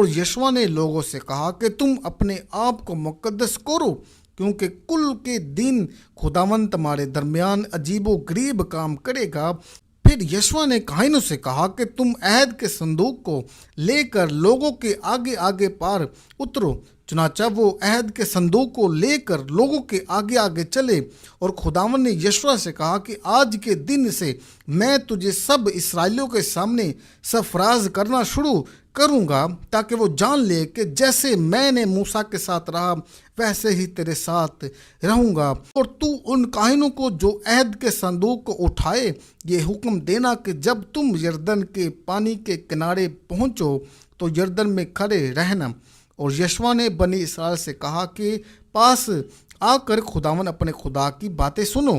اور یشوع نے لوگوں سے کہا کہ تم اپنے آپ کو مقدس کرو، کیونکہ کل کے دن خداوند تمہارے درمیان عجیب و غریب کام کرے گا۔ پھر یشوع نے کاہنوں سے کہا کہ تم عہد کے صندوق کو لے کر لوگوں کے آگے آگے پار اترو۔ چنانچہ وہ عہد کے صندوق کو لے کر لوگوں کے آگے آگے چلے، اور خداوند نے یشوع سے کہا کہ آج کے دن سے میں تجھے سب اسرائیلیوں کے سامنے سرفراز کرنا شروع کروں گا، تاکہ وہ جان لے کہ جیسے میں نے موسیٰ کے ساتھ رہا ویسے ہی تیرے ساتھ رہوں گا۔ اور تو ان کاہنوں کو جو عہد کے صندوق کو اٹھائے یہ حکم دینا کہ جب تم یردن کے پانی کے کنارے پہنچو تو یردن میں کھڑے رہنا۔ اور یشوع نے بنی اسرائیل سے کہا کہ پاس آ کر خداوند اپنے خدا کی باتیں سنو۔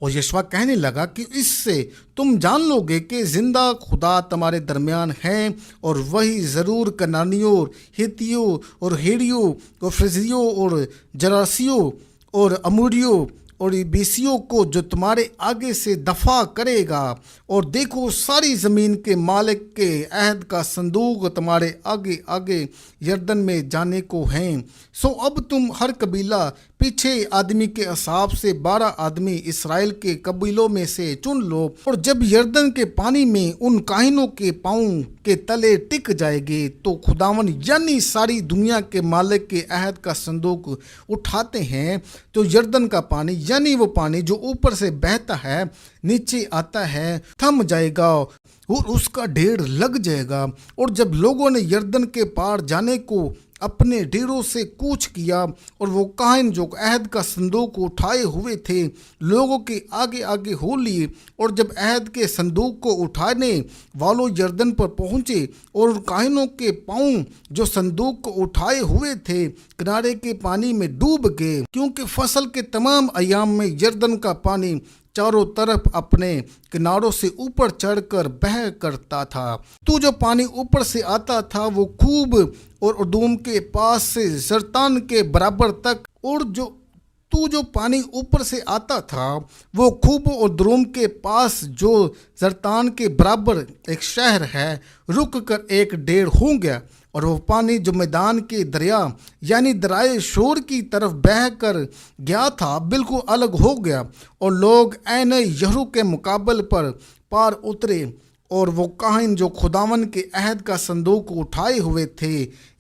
اور یشوع کہنے لگا کہ اس سے تم جان لو گے کہ زندہ خدا تمہارے درمیان ہیں، اور وہی ضرور کنانیوں، ہتیوں اور ہیڑیوں اور فرزیوں اور جراسیوں اور اموریوں اور بیسیوں کو جو تمہارے آگے سے دفاع کرے گا۔ اور دیکھو ساری زمین کے مالک کے عہد کا صندوق تمہارے آگے آگے یردن میں جانے کو ہیں۔ سو اب تم ہر قبیلہ پیچھے آدمی کے حساب سے 12 آدمی اسرائیل کے قبیلوں میں سے چن لو، اور جب یردن کے پانی میں ان کاہنوں کے پاؤں کے تلے ٹک جائے گے تو خداوند یعنی ساری دنیا کے مالک کے عہد کا صندوق اٹھاتے ہیں، تو یردن کا پانی یعنی وہ پانی جو اوپر سے بہتا ہے نیچے آتا ہے تھم جائے گا اور اس کا ڈھیر لگ جائے گا۔ اور جب لوگوں نے یردن کے پار جانے کو اپنے ڈیروں سے کوچ کیا، اور وہ کاہن جو عہد کا صندوق کو اٹھائے ہوئے تھے لوگوں کے آگے آگے ہو لیے، اور جب عہد کے صندوق کو اٹھانے والوں یردن پر پہنچے اور کاہنوں کے پاؤں جو صندوق کو اٹھائے ہوئے تھے کنارے کے پانی میں ڈوب گئے، کیونکہ فصل کے تمام ایام میں یردن کا پانی چاروں طرف اپنے کناروں سے اوپر چڑھ کر بہہ کرتا تھا۔ تو جو پانی اوپر سے آتا تھا وہ خوب اور ادوم کے پاس سے زرتان کے برابر تک، اور جو پانی اوپر سے آتا تھا وہ خوب اور دروم کے پاس جو زرتان کے برابر ایک شہر ہے رک کر ایک ڈیڑھ ہو گیا۔ اور وہ پانی جو میدان کے دریا یعنی درائے شور کی طرف بہہ کر گیا تھا بالکل الگ ہو گیا، اور لوگ عین یہرو کے مقابل پر پار اترے، اور وہ کاہن جو خداوند کے عہد کا صندوق کو اٹھائے ہوئے تھے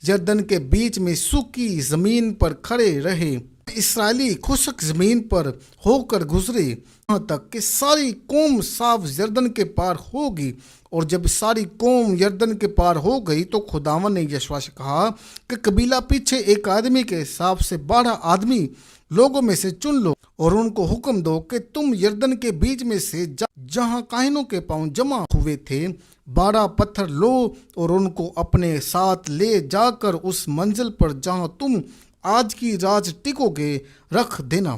یردن کے بیچ میں سوکھی زمین پر کھڑے رہے۔ اسرائیلی خشک زمین پر ہو کر گزرے یہاں تک کہ ساری قوم صاف یردن کے پار ہوگی۔ اور جب ساری قوم یردن کے پار ہو گئی تو خداوند نے یشوع سے کہا کہ قبیلہ پیچھے ایک آدمی کے حساب سے 12 آدمی لوگوں میں سے چن لو، اور ان کو حکم دو کہ تم یردن کے بیچ میں سے جہاں کاہنوں کے پاؤں جمع ہوئے تھے 12 پتھر لو، اور ان کو اپنے ساتھ لے جا کر اس منزل پر جہاں تم آج کی رات ٹکو گے رکھ دینا۔